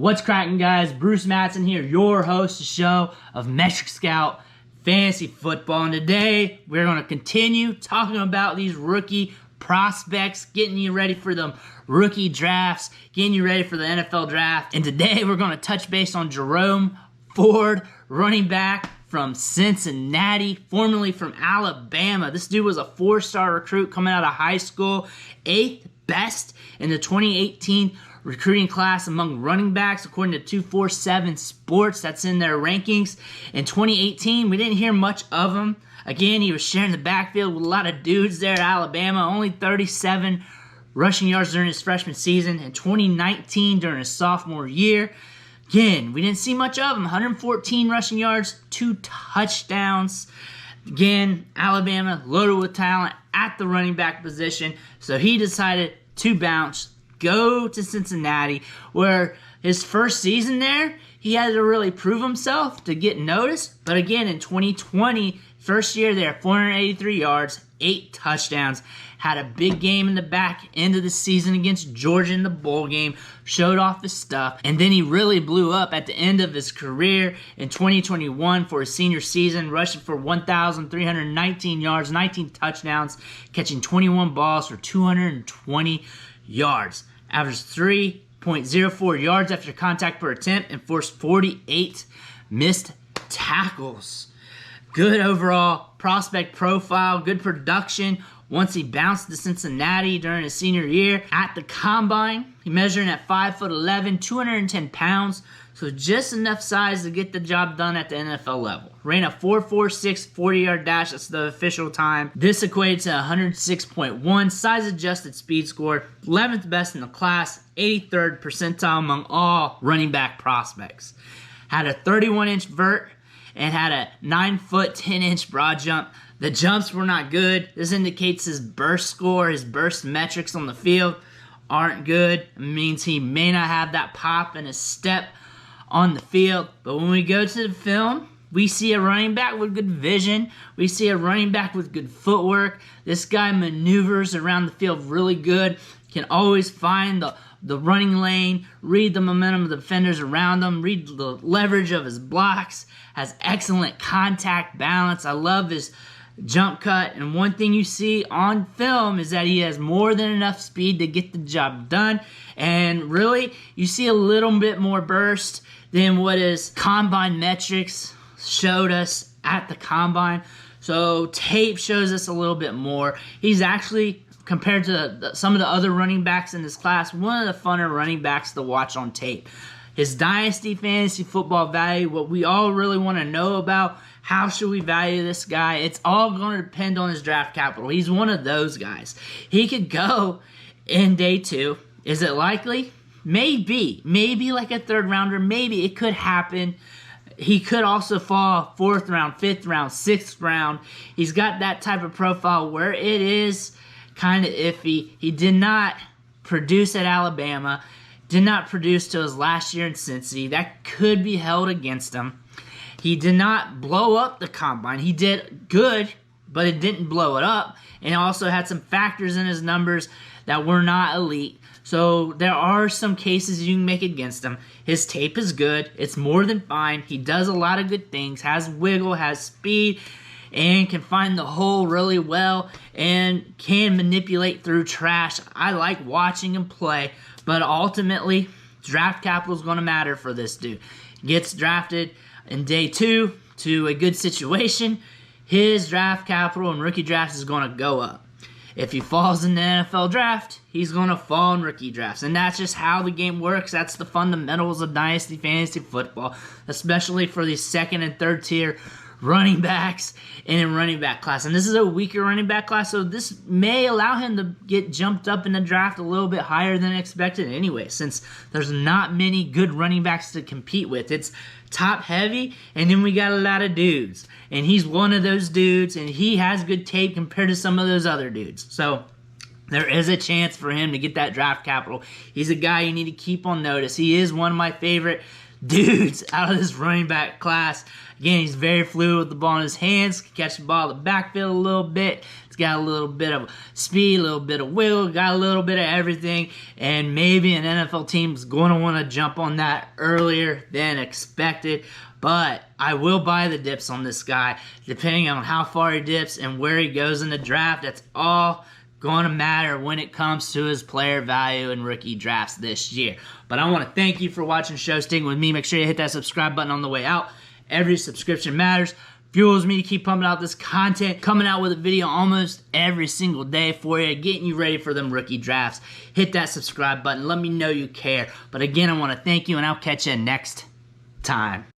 What's cracking, guys? Bruce Mattson here, your host of the show of Metric Scout Fantasy Football. And today, we're going to continue talking about these rookie prospects, getting you ready for the rookie drafts, getting you ready for the NFL draft. And today, we're going to touch base on Jerome Ford, running back from Cincinnati, formerly from Alabama. This dude was a 4-star recruit coming out of high school, 8th best in the 2018 recruiting class among running backs, according to 247 Sports. That's in their rankings. In 2018, we didn't hear much of him. Again, he was sharing the backfield with a lot of dudes there at Alabama. Only 37 rushing yards during his freshman season. In 2019, during his sophomore year, again, we didn't see much of him. 114 rushing yards, 2 touchdowns. Again, Alabama loaded with talent at the running back position. So he decided to bounce, go to Cincinnati, where his first season there, he had to really prove himself to get noticed. But again, in 2020, first year there, 483 yards, 8 touchdowns, had a big game in the back end of the season against Georgia in the bowl game, showed off his stuff, and then he really blew up at the end of his career in 2021 for his senior season, rushing for 1,319 yards, 19 touchdowns, catching 21 balls for 220 yards. Averaged 3.04 yards after contact per attempt and forced 48 missed tackles. Good overall prospect profile, good production. Once he bounced to Cincinnati during his senior year at the combine, he measuring at 5'11", 210 pounds, so just enough size to get the job done at the NFL level. Ran a 4.46 40-yard dash, that's the official time. This equates to 106.1 size-adjusted speed score, 11th best in the class, 83rd percentile among all running back prospects. Had a 31-inch vert and had a 9-foot, 10-inch broad jump. The jumps were not good. This indicates his burst score, his burst metrics on the field aren't good. It means he may not have that pop in his step on the field. But when we go to the film, we see a running back with good vision. We see a running back with good footwork. This guy maneuvers around the field really good. Can always find the running lane, read the momentum of the defenders around him, read the leverage of his blocks, has excellent contact balance. I love his jump cut, and one thing you see on film is that he has more than enough speed to get the job done, and really, you see a little bit more burst than what his combine metrics showed us at the combine. So tape shows us a little bit more. He's actually, compared to some of the other running backs in this class, one of the funner running backs to watch on tape. His Dynasty fantasy football value, what we all really want to know about, how should we value this guy? It's all going to depend on his draft capital. He's one of those guys. He could go in day 2. Is it likely? Maybe. Maybe like a 3rd rounder. Maybe it could happen. He could also fall 4th round, 5th round, 6th round. He's got that type of profile where it is kind of iffy. He did not produce at Alabama. Did not produce till his last year in Cincy. That could be held against him. He did not blow up the combine. He did good, but it didn't blow it up. And also had some factors in his numbers that were not elite. So there are some cases you can make against him. His tape is good. It's more than fine. He does a lot of good things. Has wiggle, has speed, and can find the hole really well, and can manipulate through trash. I like watching him play, but ultimately, draft capital is going to matter for this dude. Gets drafted in day 2 to a good situation, his draft capital in rookie drafts is going to go up. If he falls in the NFL draft, he's going to fall in rookie drafts. And that's just how the game works. That's the fundamentals of Dynasty Fantasy Football, especially for these 2nd and 3rd tier running backs in running back class. And this is a weaker running back class, so this may allow him to get jumped up in the draft a little bit higher than expected anyway, since there's not many good running backs to compete with. It's top heavy, and then we got a lot of dudes. And he's one of those dudes, and he has good tape compared to some of those other dudes. So there is a chance for him to get that draft capital. He's a guy you need to keep on notice. He is one of my favorite dudes out of this running back class. Again, he's very fluid with the ball in his hands, can catch the ball in the backfield a little bit. He's got a little bit of speed, a little bit of wiggle, got a little bit of everything, and maybe an NFL team's going to want to jump on that earlier than expected. But I will buy the dips on this guy, depending on how far he dips and where he goes in the draft. That's all going to matter when it comes to his player value in rookie drafts this year. But I want to thank you for watching the show, sticking with me. Make sure you hit that subscribe button on the way out. Every subscription matters. Fuels me to keep pumping out this content, coming out with a video almost every single day for you, getting you ready for them rookie drafts. Hit that subscribe button. Let me know you care. But again, I want to thank you, and I'll catch you next time.